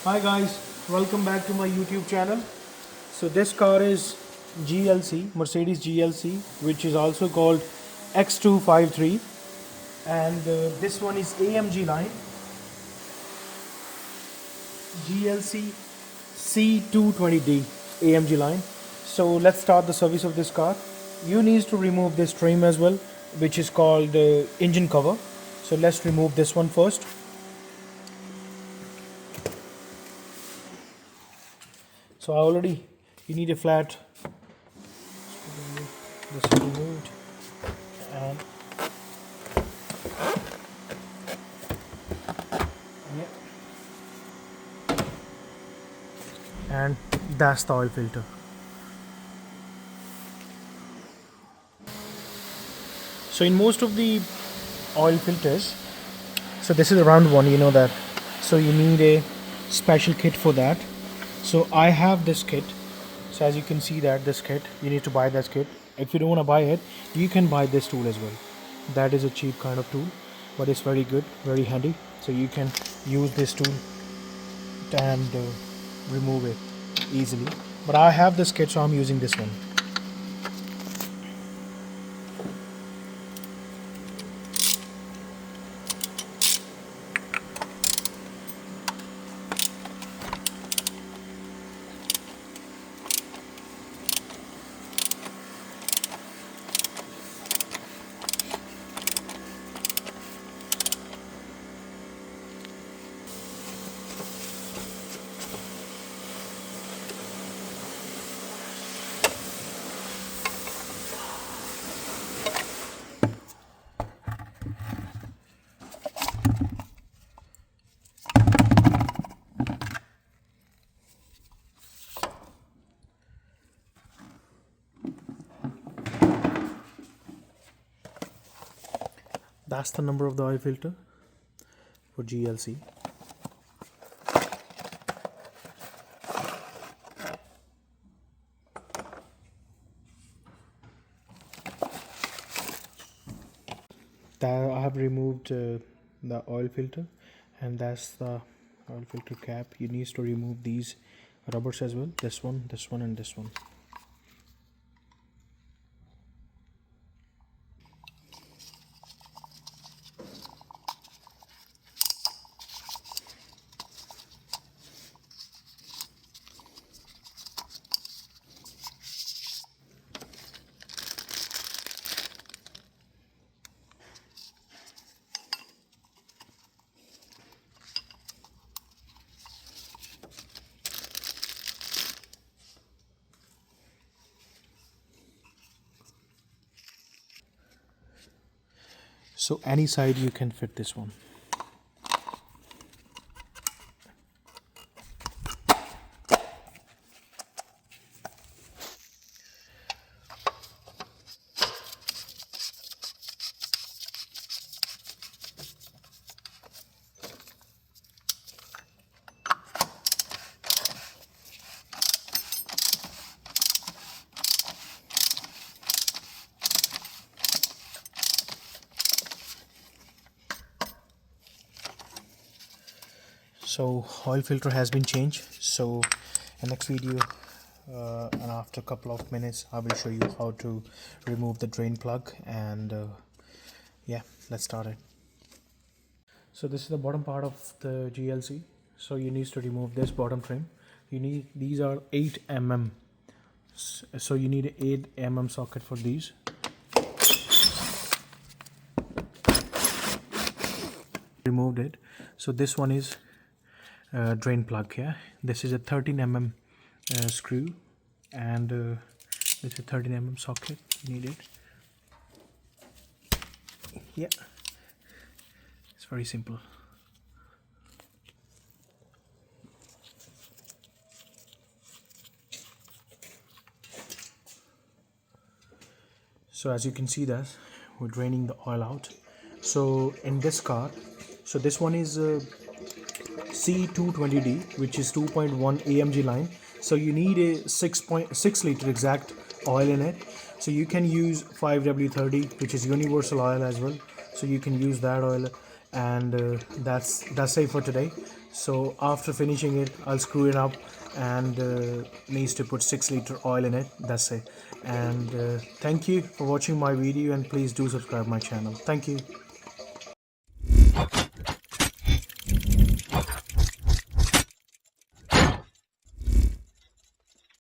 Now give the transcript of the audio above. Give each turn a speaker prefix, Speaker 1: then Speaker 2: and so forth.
Speaker 1: Hi guys, welcome back to my YouTube channel. So this car is GLC, Mercedes GLC, which is also called X253, and this one is AMG line, GLC C220d AMG line. So let's start the service of this car. You need to remove this trim as well, which is called engine cover. So let's remove this one first. So you need a flat. This is removed, and and that's the oil filter. So in most of the oil filters, so this is a round one, you know that, so you need a special kit for that. So I have this kit. So as you can see that this kit, you need to buy this kit. If you don't want to buy it, you can buy this tool as well. That is a cheap kind of tool, but it's very good, very handy. So you can use this tool and remove it easily. But I have this kit, so I'm using this one. That's the number of the oil filter for GLC. I have removed the oil filter, and that's the oil filter cap. You need to remove these rubbers as well. This one, and this one. So any side you can fit this one. So oil filter has been changed. So in next video and after a couple of minutes I will show you how to remove the drain plug, and yeah, let's start it. So this is the bottom part of the GLC. So you need to remove this bottom trim. These are 8 mm, so you need an 8 mm socket for these. Removed it. So this one is drain plug here. This is a 13 mm screw, and this is a 13 mm socket. You need it. Yeah, it's very simple. So as you can see that we're draining the oil out. So in this car, so this one is C220d, which is 2.1 AMG line. So you need a 6.6 liter exact oil in it. So you can use 5W30, which is universal oil as well. So you can use that oil. and that's it for today. So after finishing it, I'll screw it up, and needs to put 6 liter oil in it. That's it. And thank you for watching my video, and please do subscribe my channel. Thank you.